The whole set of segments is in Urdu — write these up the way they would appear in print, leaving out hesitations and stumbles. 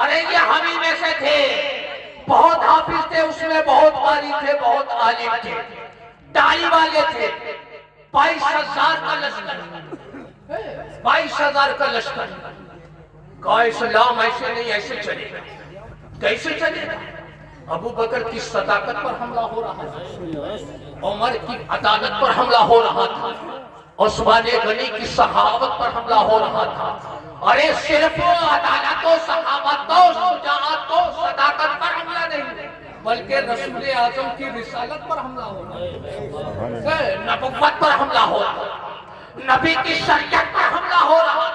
ارے یہ ہم ہی میں سے تھے، بہت حافظ تھے، اس میں بہت قاری تھے، بہت عالم تھے، داعی والے تھے، 22,000 کا لشکر، 22,000 کا لشکر۔ کہا اسلام ایسے نہیں، ایسے چلے گا۔ کیسے چلے گا؟ ابو بکر کی صداقت پر حملہ ہو رہا تھا، عمر کی عدالت پر حملہ ہو رہا تھا، عثمان غنی کی سخاوت پر حملہ ہو رہا تھا۔ ارے صرف عدالت و سخاوت و شجاعت و صداقت پر حملہ نہیں، بلکہ رسول اعظم کی رسالت پر حملہ ہو رہا ہے، نبوت پر حملہ ہو رہا ہے، نبی کی شریعت پر حملہ ہو رہا ہے۔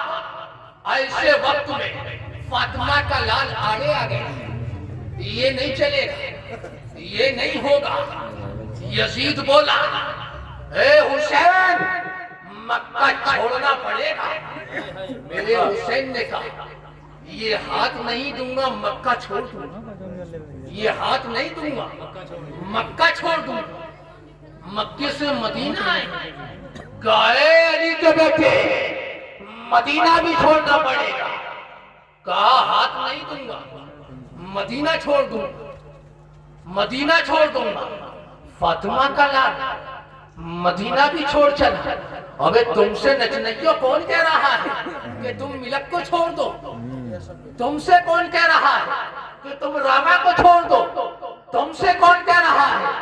ایسے وقت میں فاطمہ کا لال آڑے آ گیا، یہ نہیں چلے گا، یہ نہیں ہوگا۔ یزید بولا، اے حسین مکہ چھوڑنا پڑے گا۔ میرے حسین نے کہا یہ ہاتھ نہیں دوں گا، مکہ چھوڑ دوں گا، یہ ہاتھ نہیں دوں گا، مکہ چھوڑ دوں گا۔ مکے سے مدینہ آئے، گائے علی کے بیٹے مدینہ بھی چھوڑنا پڑے گا۔ کہا ہاتھ نہیں دوں گا، مدینہ چھوڑ دوں گا، مدینہ چھوڑ دوں گا۔ فاطمہ کا لال مدینہ بھی چھوڑ چلا۔ ابے تم سے نچنیوں کون کہہ رہا ہے کہ تم ملک کو چھوڑ دو؟ تم سے کون کہہ رہا ہے کہ تم راما کو چھوڑ دو؟ تم سے کون کہہ رہا ہے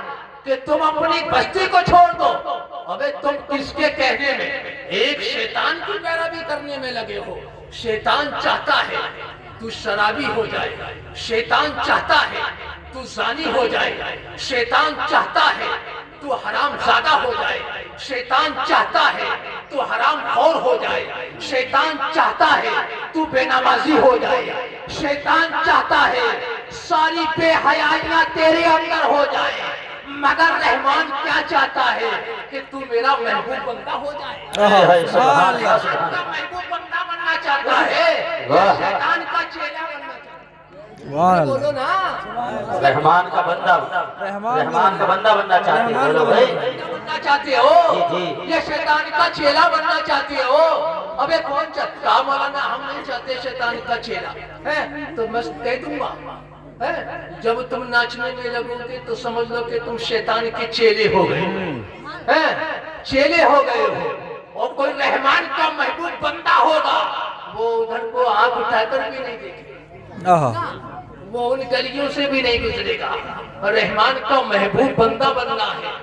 کہ تم اپنی بستی کو چھوڑ دو؟ ابے تم کس کے کہنے میں ایک شیطان کی پیروی کرنے میں لگے ہو۔ شیطان چاہتا ہے تو شرابی ہو جائے، شیطان چاہتا ہے تو زانی ہو جائے، شیطان چاہتا ہے تو حرام زادہ ہو جائے، شیطان چاہتا ہے تو حرام خور ہو جائے، شیطان چاہتا ہے تو بے نمازی ہو جائے، شیطان چاہتا ہے ساری بے حیائیاں تیرے اندر ہو جائے، مگر رحمان کیا چاہتا ہے کہ تو میرا محبوب بندہ ہو جائے۔ شیطان کا محبوب بندہ بننا چاہتا ہے، شیطان کا چیلا بننا چاہتا ہے۔ بولو نا، رحمان کا بندہ، رحمان کا بندہ بننا چاہتے ہو بولو بھائی، بننا چاہتے ہو، یہ شیطان کا چیلا بننا چاہتے ہو۔ ابے کون چاہتا؟ مولانا ہم نہیں چاہتے شیطان کا چیلا ہے تو میں دے دوں گا۔ جب تم ناچنے میں لگو گے تو سمجھ لو کہ تم شیطان کے چیلے ہو گئے، چیلے ہو گئے ہو۔ اور کوئی رحمان کا محبوب بندہ ہوگا وہ ادھر کو آنکھ اٹھا کر بھی نہیں دیکھے، وہ ان گلیوں سے بھی نہیں گزرے گا۔ رحمان کا محبوب بندہ بننا ہے۔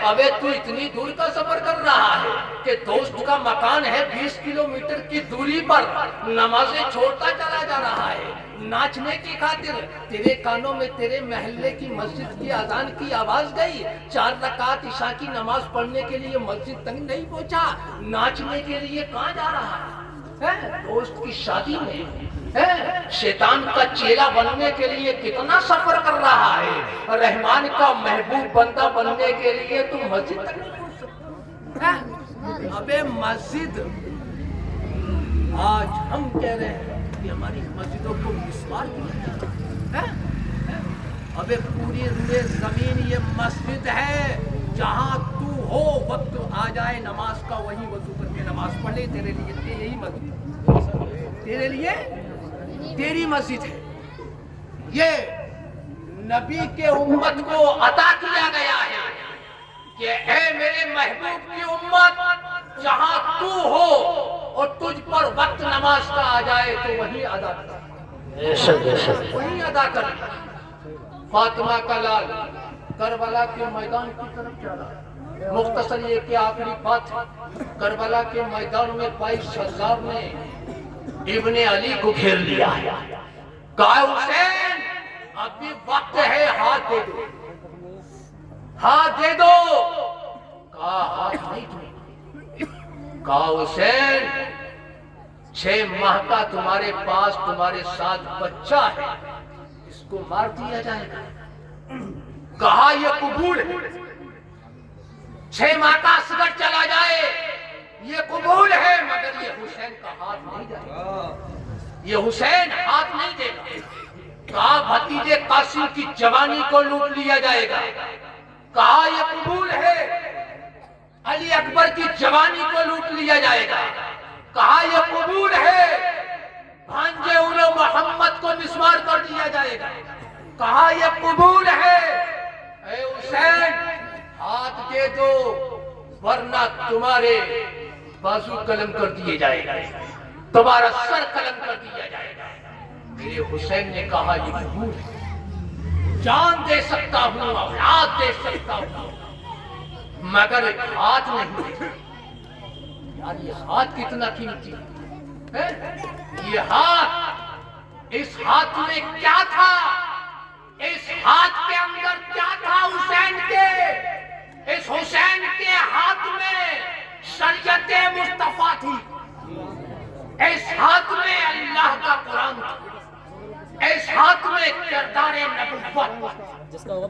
ابے تو اتنی دور کا سفر کر رہا ہے کہ دوست کا مکان ہے 20 کلومیٹر کی دوری پر، نمازیں چھوڑتا چلا جا رہا ہے ناچنے کی خاطر۔ تیرے کانوں میں تیرے محلے کی مسجد کی اذان کی آواز گئی، 4 رکعت عشاء کی نماز پڑھنے کے لیے مسجد تک نہیں پہنچا، ناچنے کے لیے کہاں جا رہا ہے؟ دوست کی شادی میں شیطان کا چیلا بننے کے لیے کتنا سفر کر رہا ہے، رحمان کا محبوب بندہ بننے کے لیے تو مسجد تک نہیں پہنچ سکتا۔ ابے مسجد، آج ہم کہہ رہے ہیں کہ ہماری مسجدوں کو مسمار کیا ہے۔ ابے پوری روئے زمین یہ مسجد ہے، جہاں تو ہو وقت آ جائے نماز کا وہی وضو کر کے نماز پڑھ لے، تیرے لیے یہی مسجد، تیرے لیے تیری مسجد ہے۔ یہ نبی کے امت کو عطا کیا گیا ہے کہ اے میرے محبوب کی امت، جہاں تو ہو اور تجھ پر وقت نماز کا آ جائے تو وہی ادا کر، وہی ادا کر۔ فاطمہ کا لال کربلا کے میدان کی طرف چلا۔ مختصر یہ کہ آخری بات، کربلا کے میدان میں 22,000 نے ابن علی کو گھیر لیا ہے۔ کہا حسین ابھی وقت ہے، ہاتھ دے دو، ہاتھ دے دو۔ کہا ہاتھ نہیں دوں۔ کہا حسین 6 ماہ کا تمہارے پاس تمہارے ساتھ بچہ ہے، اس کو مار دیا جائے گا۔ کہا یہ قبول ہے، 6 ماہ کا اصغر چلا جائے یہ قبول ہے، مگر یہ حسین کا ہاتھ نہیں جائے گا، یہ حسین ہاتھ نہیں دے گا۔ کہا بھتیجے قاسم کی جوانی کو لوٹ لیا جائے گا۔ کہا یہ قبول ہے، علی اکبر کی جوانی کو لوٹ لیا جائے گا۔ کہا یہ قبول ہے، بھانجے محمد کو کہا یہ قبول ہے، اے حسین ہاتھ دے دو ورنہ تمہارے بازو قلم کر دیے جائے گا، تمہارا سر قلم کر دیا جائے گا۔ میرے حسین نے کہا یہ قبول ہے، جان دے سکتا ہوں، اولاد دے سکتا ہوں، مگر ہاتھ نہیں دے۔ یار یہ ہاتھ کتنا قیمتی ہے، یہ ہاتھ، اس ہاتھ میں کیا تھا، اس ہاتھ کے اندر کیا تھا حسین کے، اس حسین کے ہاتھ میں شریعت مصطفیٰ تھی، اس ہاتھ میں اللہ کا قرآن تھا، اس ہاتھ میں کردار نبوت،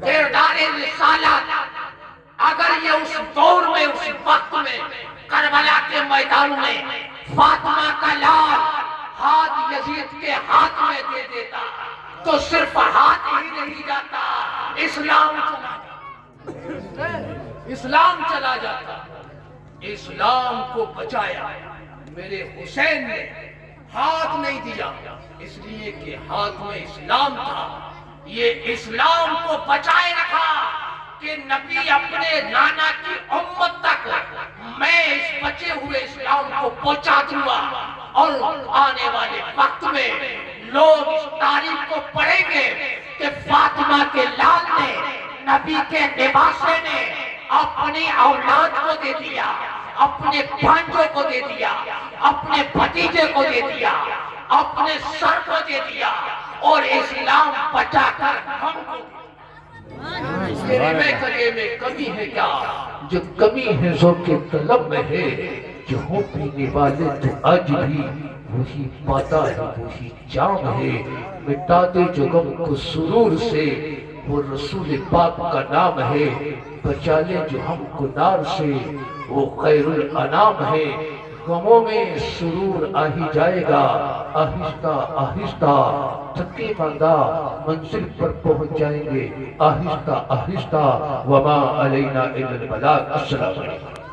کردار رسالت۔ اگر یہ اس دور میں، اس وقت میں، کربلا کے میدان میں فاطمہ کا لال ہاتھ یزید کے ہاتھ میں دے دیتا تو صرف ہاتھ ہی نہیں جاتا، اسلام چلا جاتا، اسلام چلا جاتا۔ اسلام کو بچایا میرے حسین نے، ہاتھ نہیں دیا اس لیے کہ ہاتھ میں اسلام تھا، یہ اسلام کو بچائے رکھا کہ نبی اپنے نانا کی امت تک میں اس بچے ہوئے اسلام کو پہنچا دوں گا، اور آنے والے وقت میں لوگ اس تاریخ کو پڑھیں گے کہ فاطمہ کے لال نے، نبی کے نواسے نے اپنی اولاد کو دے دیا، اپنے بھانجوں کو دے دیا، اپنے بھتیجے کو دے دیا، اپنے سر کو دے دیا، اور اسلام بچا کر ہم کو دیا۔ میرے کلے میں کمی ہے کیا، جو کمی ہے ذوق طلب میں ہے، جو ہو پینے والے تو آج بھی وہی پاتا ہے، وہی جام ہے، مٹا دے جو غم کو سرور سے، وہ رسول پاک کا نام ہے، بچا لے جو ہم کو نار سے، وہ خیر الانام ہے۔ غموں میں سرور آ ہی جائے گا، آہستہ آہستہ تھکے ماندہ منزل پر پہنچ جائیں گے، آہستہ آہستہ۔ وما علینا الا البلاغ۔ السلام علیکم۔